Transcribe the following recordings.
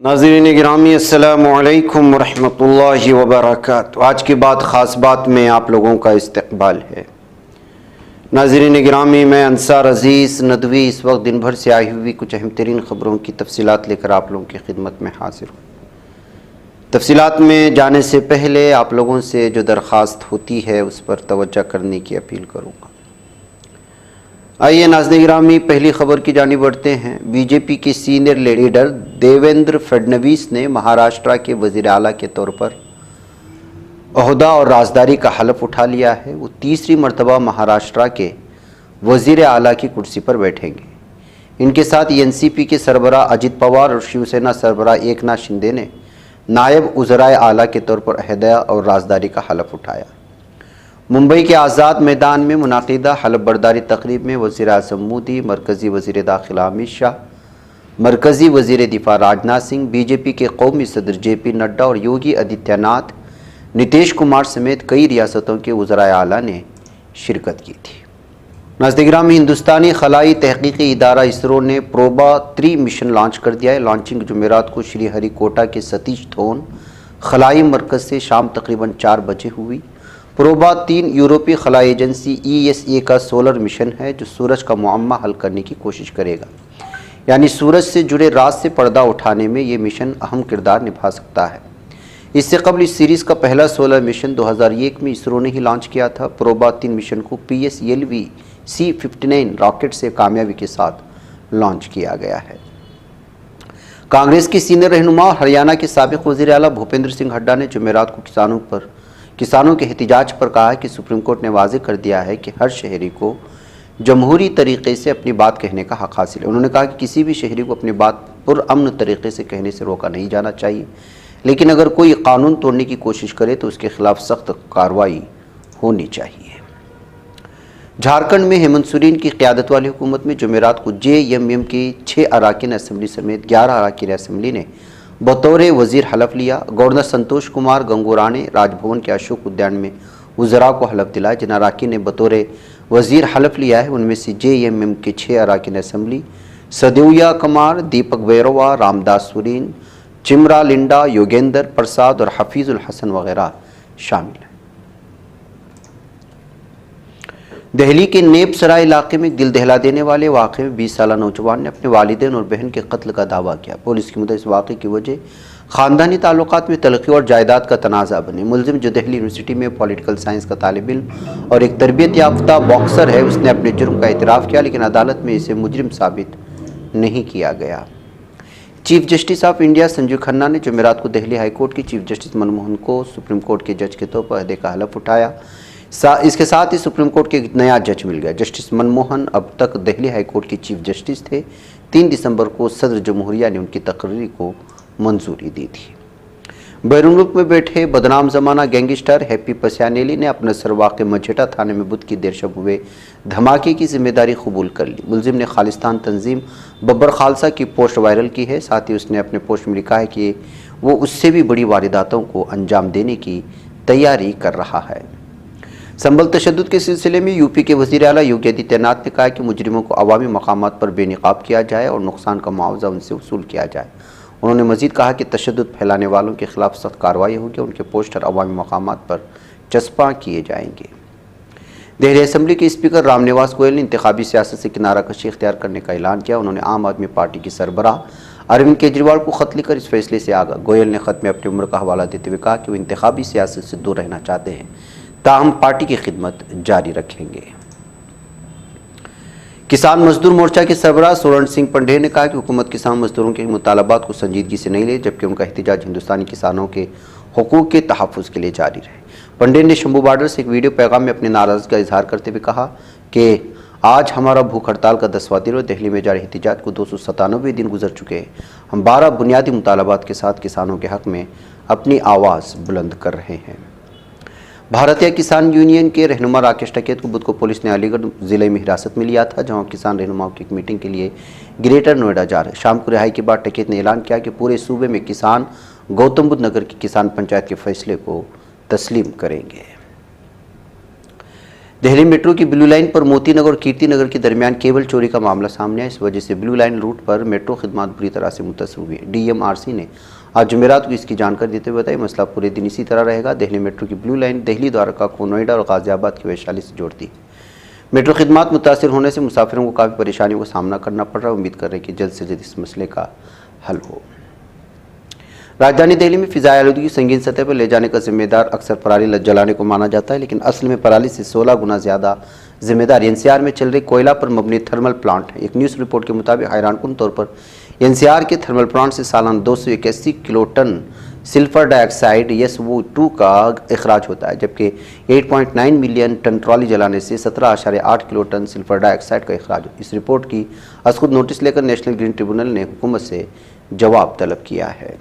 नाज़रीन गिरामी अस्सलामु अलैकुम वरहमतुल्लाहि वबरकातुहू। आज की बात ख़ास बात में आप लोगों का इस्तक़बाल है। नाज़रीन गिरामी, मैं अंसार अज़ीज़ नदवी इस वक्त दिन भर से आई हुई कुछ अहम तरीन ख़बरों की तफसीलात लेकर आप लोगों की खिदमत में हाजिर हूँ। तफसीलात में जाने से पहले आप लोगों से जो दरख्वास्त होती है उस पर तवज्जो करने की अपील करूँगा। आइए नाज़रीन गिरामी, पहली खबर की जानिब बढ़ते हैं। बीजेपी के सीनियर लीडर देवेंद्र फडणवीस ने महाराष्ट्र के वज़ीर आला के तौर पर ओहदा और राजदारी का हलफ उठा लिया है। वो तीसरी मरतबा महाराष्ट्र के वज़ीर आला की कुर्सी पर बैठेंगे। इनके साथ एनसीपी के सरबराह अजित पवार और शिवसेना सरबराह एकनाथ शिंदे ने नायब उज़राए आला के तौर पर ओहदा और राजदारी का हलफ उठाया। मुंबई के आज़ाद मैदान में मुनाकिदा हलफ बर्दारी तकरीब में वज़ीर आज़म मोदी, मरकज़ी वज़ीर दाखिला अमित शाह, मरकज़ी वज़ीर दिफा राजनाथ सिंह, बीजेपी के कौमी सदर जेपी नड्डा और योगी आदित्यनाथ, नीतीश कुमार समेत कई रियासतों के वज़राए आला ने शिरकत की थी। नाज़रीन, हिंदुस्तानी खलाई तहकीकी इदारा इसरो ने प्रोबा 3 मिशन लॉन्च कर दिया है। लॉन्चिंग जुमेरात को श्रीहरिकोटा के सतीश धवन खलाई मरकज़ से शाम तकरीबन 4 बजे हुई। प्रोबा 3 यूरोपीय खलाई एजेंसी ESA का सोलर मिशन है जो सूरज का मुअम्मा हल करने की कोशिश करेगा। यानी सूरज से जुड़े राज से पर्दा उठाने में ये मिशन अहम किरदार निभा सकता है। इससे कबल इस सीरीज़ का पहला सोलर मिशन 2001 में इसरो ने ही लॉन्च किया था। प्रोबा 3 मिशन को PSLV C-59 रॉकेट से कामयाबी के साथ लॉन्च किया गया है। कांग्रेस के सीनियर रहनुमा और हरियाणा के साबिक वज़ीर आला भूपेंद्र सिंह हुड्डा ने जुमेरात को किसानों के एहतिजाज पर कहा है कि सुप्रीम कोर्ट ने वाज़ेह कर दिया है कि हर शहरी को जमहूरी तरीके से अपनी बात कहने का हक़ हासिल है। उन्होंने कहा कि किसी भी शहरी को अपनी बात पुरअमन तरीके से कहने से रोका नहीं जाना चाहिए, लेकिन अगर कोई कानून तोड़ने की कोशिश करे तो उसके खिलाफ सख्त कार्रवाई होनी चाहिए। झारखंड में हेमंत सोरेन की क़यादत वाली हुकूमत में जुमेरात को JMM के 6 अरकान असम्बली समेत 11 अरकान असम्बली ने बतौर वज़ीर हलफ लिया। गवर्नर संतोष कुमार गंगूरा ने राजभवन के अशोक उद्यान में वज़रा को हलफ दिलाया। जिन अरकान ने बतौर वज़ीर हलफ लिया है उनमें से JMM के 6 अरकान असम्बली सदेउया कुमार, दीपक बैरवा, रामदास सोरेन, चिमरा लिंडा, योगेंद्र प्रसाद और हफीजुल हसन वगैरह शामिल हैं। दिल्ली के नेप सराय इलाके में दिल दहला देने वाले वाक़े में 20 साला नौजवान ने अपने वालिदैन और बहन के कत्ल का दावा किया। पुलिस की मदद इस वाक़े की वजह ख़ानदानी ताल्लुकात में तलख़ी और जायदाद का तनाज़ा बने। मुलजिम जो दिल्ली यूनिवर्सिटी में पॉलिटिकल साइंस का तालिब इल्म और एक तरबियत याफ्ता बॉक्सर है, उसने अपने जुर्म का इतराफ़ किया, लेकिन अदालत में इसे मुजरिम साबित नहीं किया गया। Chief justice of India Sanjeev Khanna ने जुमेरात को दिल्ली हाई कोर्ट के चीफ जस्टिस मनमोहन को सुप्रीम कोर्ट के जज के तौर पर ओहदे का हलफ उठाया। इसके साथ ही सुप्रीम कोर्ट के एक नया जज मिल गया। जस्टिस मनमोहन अब तक दिल्ली हाई कोर्ट के चीफ जस्टिस थे। 3 दिसंबर को सदर जमहूरिया ने उनकी तकरीर को मंजूरी दी थी। बैरून मुल्क में बैठे बदनाम जमाना गैंगस्टर हैप्पी पसियानेली ने अपने सरवाक़े मझेटा थाने में बुध की देर शब हुए धमाके की जिम्मेदारी कबूल कर ली। मुलजिम ने खालिस्तान तंजीम बब्बर खालसा की पोस्ट वायरल की है। साथ ही उसने अपने पोस्ट में लिखा है कि वो उससे भी बड़ी वारदातों को अंजाम देने की तैयारी कर रहा है। संभल तशद्दुद के सिलसिले में यूपी के वज़ीर आला योगी आदित्यनाथ ने कहा कि मुजरिमों को अवामी मकामात पर बेनकाब किया जाए और नुकसान का मुआवजा उनसे वसूल किया जाए। उन्होंने मज़ीद कहा कि तशद्दुद फैलाने वालों के खिलाफ सख्त कार्रवाई होगी, उनके पोस्टर अवामी मकामात पर चस्पा किए जाएंगे। दिल्ली असम्बली के स्पीकर रामनिवास गोयल ने इंतखाबी सियासत से किनारा कशी इख्तियार करने का ऐलान किया। उन्होंने आम आदमी पार्टी की सरबराह अरविंद केजरीवाल को ख़त लिखकर इस फैसले से आगाह। गोयल ने ख़त में अपनी उम्र का हवाला देते हुए कहा कि वो इंतखाबी सियासत से दूर रहना चाहते हैं, ताहम पार्टी की खिदमत जारी रखेंगे। किसान मजदूर मोर्चा के सरबराह स्वर्ण सिंह पंडेर ने कहा कि हुकूमत किसान मजदूरों के मुतालबात को संजीदगी से नहीं ले, जबकि उनका एहतिजाज हिंदुस्तानी किसानों के हुकूक के तहफ़्फ़ुज़ के लिए जारी रहे। पंडेर ने शंभू बॉर्डर से एक वीडियो पैगाम में अपनी नाराज़गी का इजहार करते हुए कहा कि आज हमारा भूख हड़ताल का 10वां दिन और दिल्ली में जारी एहतिजाज को 297 दिन गुजर चुके हैं। हम 12 बुनियादी मुतालबात के साथ किसानों के हक़ में अपनी आवाज़ बुलंद कर रहे हैं। भारतीय किसान यूनियन के रहनुमा राकेश टिकैत को बुध को पुलिस ने अलीगढ़ ज़िले में हिरासत में लिया था, जहां किसान रहनुमाओं की एक मीटिंग के लिए ग्रेटर नोएडा जा रहे। शाम को रिहाई के बाद टिकैत ने ऐलान किया कि पूरे सूबे में किसान गौतम बुद्ध नगर की किसान पंचायत के फैसले को तस्लीम करेंगे। दिल्ली मेट्रो की ब्लू लाइन पर मोती नगर और कीर्ति नगर के दरमियान केबल चोरी का मामला सामने आया। इस वजह से ब्लू लाइन रूट पर मेट्रो खिदमत बुरी तरह से मुतासर हुई है। डीएमआरसी ने आज जुमेरात को इसकी जानकारी देते हुए बताया, मसला पूरे दिन इसी तरह रहेगा। दिल्ली मेट्रो की ब्लू लाइन दिल्ली द्वारका को नोएडा और गाजियाबाद की वैशाली से जोड़ती है। मेट्रो खिदमत मुतासर होने से मुसाफिरों को काफ़ी परेशानियों का सामना करना पड़ रहा है। उम्मीद कर रहे हैं कि जल्द से जल्द इस मसले का हल हो। राजधानी दिल्ली में फिजाई आलूदगी की संगीन सतह पर ले जाने का जिम्मेदार अक्सर पराली जलाने को माना जाता है, लेकिन असल में पराली से 16 गुना ज़्यादा जिम्मेदार एनसीआर में चल रहे कोयला पर मबनी थर्मल प्लांट है। एक न्यूज़ रिपोर्ट के मुताबिक हैरानकुन तौर पर एनसीआर के थर्मल प्लांट से सालाना 281 kilo ton sulphur dioxide SO2 का अखराज होता है, जबकि 8.9 मिलियन टन ट्रॉली जलाने से 17.8 किलो टन सल्फर डाइऑक्साइड का अखराज। इस रिपोर्ट की खुद नोटिस लेकर नेशनल ग्रीन ट्रिब्यूनल ने हुकूमत से जवाब तलब किया है।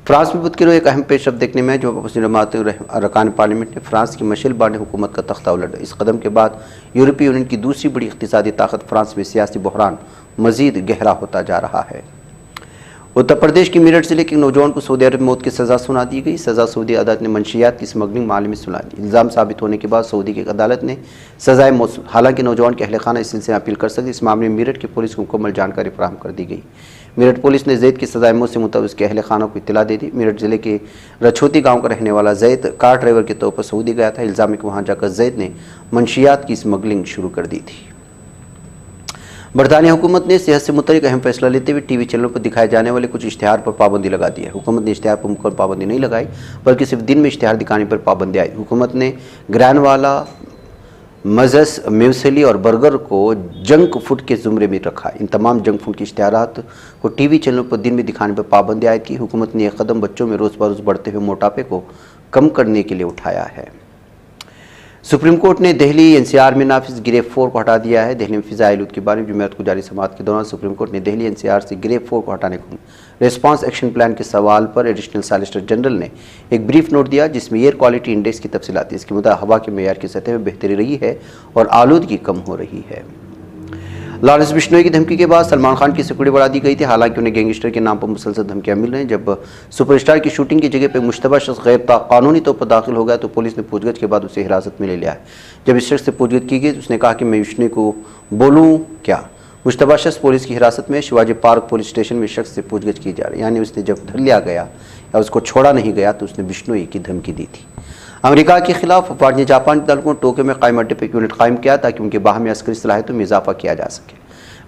फ्रांस में बुध की रोज एक अहम पेशरफ देखने में जो अरकान पार्लियामेंट ने फ्रांस की मशल बांधे हुकूमत का तख्ता उलट। इस कदम के बाद यूरोपीय यूनियन की दूसरी बड़ी इक़्तिसादी ताकत फ्रांस में सियासी बहरान मजीद गहरा होता जा रहा है। उत्तर प्रदेश के मेरठ जिले के नौजवान को सऊदी अरब में मौत की सज़ा सुना दी गई। सज़ा सऊदी अदालत ने मंशियात की स्मगलिंग मामले में सुना दी। इल्ज़ाम साबित होने के बाद सऊदी की अदालत ने सज़ाए मौत। हालांकि नौजवान के अहल खाना इस सिलसिले में अपील कर सकते। इस मामले में मेरठ की पुलिस को मुकम्मल जानकारी फराहम कर दी गई। मेरठ पुलिस ने जैद की सज़ाए मौत से मुताबिक उसके अहल खाना को इत्तला दे दी। मेरठ जिले के रछोती गाँव का रहने वाला जैद कार ड्राइवर के तौर पर सऊदी गया था। इल्ज़ाम है कि वहाँ जाकर जैद ने मंशियात की स्मगलिंग शुरू कर दी थी। बरतानिया हुकूमत ने सेहत से मुतल्लिक अहम फैसला लेते हुए टीवी चैनलों पर दिखाए जाने वाले कुछ इश्तिहार पर पाबंदी लगा दी है। हुकूमत ने इश्तिहार पर मुकम्मल पाबंदी नहीं लगाई, बल्कि सिर्फ दिन में इश्तिहार दिखाने पर पाबंदी आई। हुकूमत ने ग्रैनवाला, मज़स, म्यूसली और बर्गर को जंक फूड के ज़ुमरे में रखा। इन तमाम जंक फूड के इश्तिहारात को टीवी चैनलों पर दिन में दिखाने पर पाबंदी आयद की। हुकूमत ने यह कदम बच्चों में रोज़ बरोज़ बढ़ते हुए मोटापे को कम करने के लिए उठाया है। सुप्रीम कोर्ट ने दिल्ली एनसीआर में नाफिज ग्रेड 4 को हटा दिया है। दिल्ली में फिजाई आलूदगी के बारे में जुमेरात को जारी समाअत के दौरान सुप्रीम कोर्ट ने दिल्ली एनसीआर से ग्रेड 4 को हटाने को रिस्पांस एक्शन प्लान के सवाल पर एडिशनल सॉलिसिटर जनरल ने एक ब्रीफ नोट दिया, जिसमें एयर क्वालिटी इंडेक्स की तफसीलात। इसके मुताबिक हवा के मेयार की सतह में बेहतरी रही है और आलूदगी कम हो रही है। लॉरेंस बिश्नोई की धमकी के बाद सलमान खान की सिक्योरिटी बढ़ा दी गई थी। हालांकि उन्हें गैंगस्टर के नाम पर मुसलसल धमकियां मिल रही हैं। जब सुपरस्टार की शूटिंग की जगह पर मुश्तबा शख्स गैर कानूनी तौर पर दाखिल हो गया तो पुलिस ने पूछगछ के बाद उसे हिरासत में ले लिया है। जब इस शख्स से पूछगछ की गई तो उसने कहा कि मैं बिश्नोई को बोलूँ क्या। मुश्तबा शख्स पुलिस की हिरासत में शिवाजी पार्क पुलिस स्टेशन में शख्स से पूछगछ की जा रही है, यानी उसने जब धर लिया गया या उसको छोड़ा नहीं गया तो उसने बिश्नोई की धमकी दी थी। अमेरिका के खिलाफ अफवाज ने जापान के ताल्लुकों को टोक्यो में कायम अड्डे पर एक यूनिट कायम किया ताकि उनके बाहमी अस्करी सलाहियतों में इजाफा किया जा सके।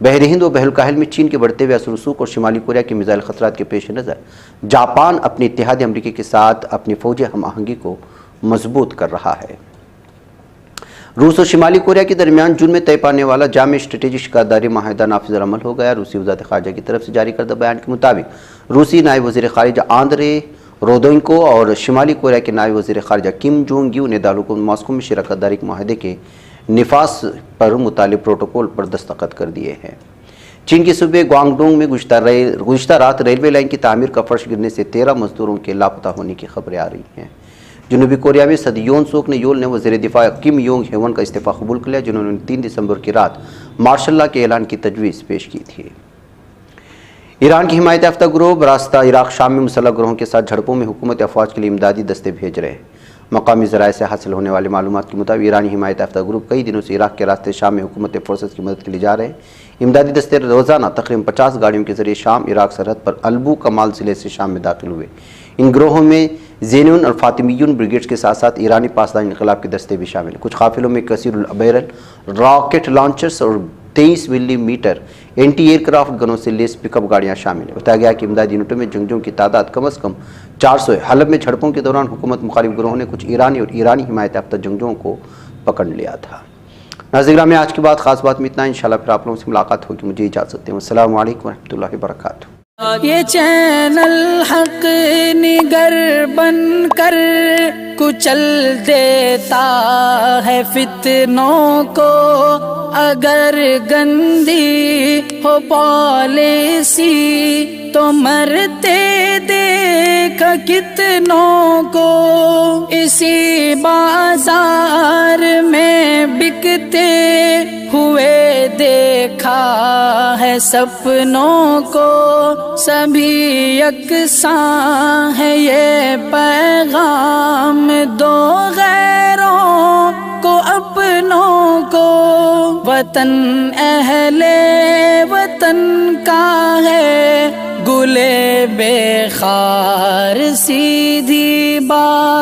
बहर हिंद और बहरकाहिल में चीन के बढ़ते हुए असर रसूख और शिमाली कोरिया के मिसाइल खतरात के पेश नज़र जापान अपने इत्तेहादी अमरीका के साथ अपनी फौजी हम आहंगी को मजबूत कर रहा है। रूस और शिमाली कोरिया के दरमियान जून में तय पाने वाला जाम स्ट्रेटेजिक शिकारदारी माहिदा नाफिज अमल हो गया। रूसी वज़ारत ख़ारजा की तरफ से जारी करदा बयान के मुताबिक रूसी नायब वज़ीर ख़ारिजा आंद्रे रोदोइंको और शिमाली कोरिया के नायब वज़ीर ख़ारिजा किम जोंग यू ने दारुल मॉस्को में शराकतदारी के माहिदे के निफास पर मुतालिब प्रोटोकॉल पर दस्तखत कर दिए हैं। चीन के सूबे ग्वांगडोंग में गुज़िश्ता रात रेलवे लाइन की तामीर का फर्श गिरने से 13 मजदूरों के लापता होने की खबरें आ रही हैं। जनूबी कोरिया में सदर योन सोक ने योल ने वज़ीर दिफा किम योंग हेवन का इस्तीफ़ा कबूल कर लिया, जिन्होंने 3 दिसंबर की रात मार्शल लॉ के ऐलान की तजवीज़ पेश की थी। ईरान की हिमायत याफ्ता ग्रोह बरास्ता इराक शाम में मुसल्लह ग्रोहों के साथ झड़पों में हुकूमत अफवाज के लिए इमदादी दस्ते भेज रहे हैं। मकामी ज़राए से हासिल होने वाले मालूमात के मुताबिक ईरानी हिमायत याफ्ता ग्रुप कई दिनों से इराक के रास्ते शाम में हुकूमत फोर्सेस की मदद के लिए जा रहे हैं। इमदादी दस्ते रोज़ाना तकरीबन 50 गाड़ियों के जरिए शाम इराक सरहद पर अलबू कमाल ज़िले से शाम में दाखिल हुए। इन ग्रोहों में ज़ैनून और फातिमियून ब्रिगेड्स के साथ साथ ईरानी पासदान इनकलाब के दस्ते भी शामिल हैं। कुछ काफिलों में कसीरुल बैरल रॉकेट लॉन्चर्स और 23 मिलीमीटर एंटी एयरक्राफ्ट गनों से लेस पिकअप गाड़ियां शामिल हैं। बताया गया कि इमदादी यूनिटों में जंगजों की तादाद कम से कम 400 है। हलब में झड़पों के दौरान हुकूमत मुखालिफ ग्रोहों ने कुछ ईरानी और ईरानी हिमायत याफ्ता जंगजुओं को पकड़ लिया था। नाज़रीन में आज की बात खास बात में इतना। इंशाल्लाह फिर आप लोगों से मुलाकात होगी। मुझे इजाज़त दें। अस्सलामु अलैकुम रहमतुल्लाहि व बरकातुहू। ये चैनल हक निगर बन कर कुचल देता है फितनों को। अगर गंदी हो पॉलिसी तो मरते देख कितनों को। इसी बाजार में बिकते हुए देखा है सपनों को। सभी यकसां है ये पैगाम दो गैरों को अपने जवानों को वतन अहले वतन का है गुले बेखार सीधी बात।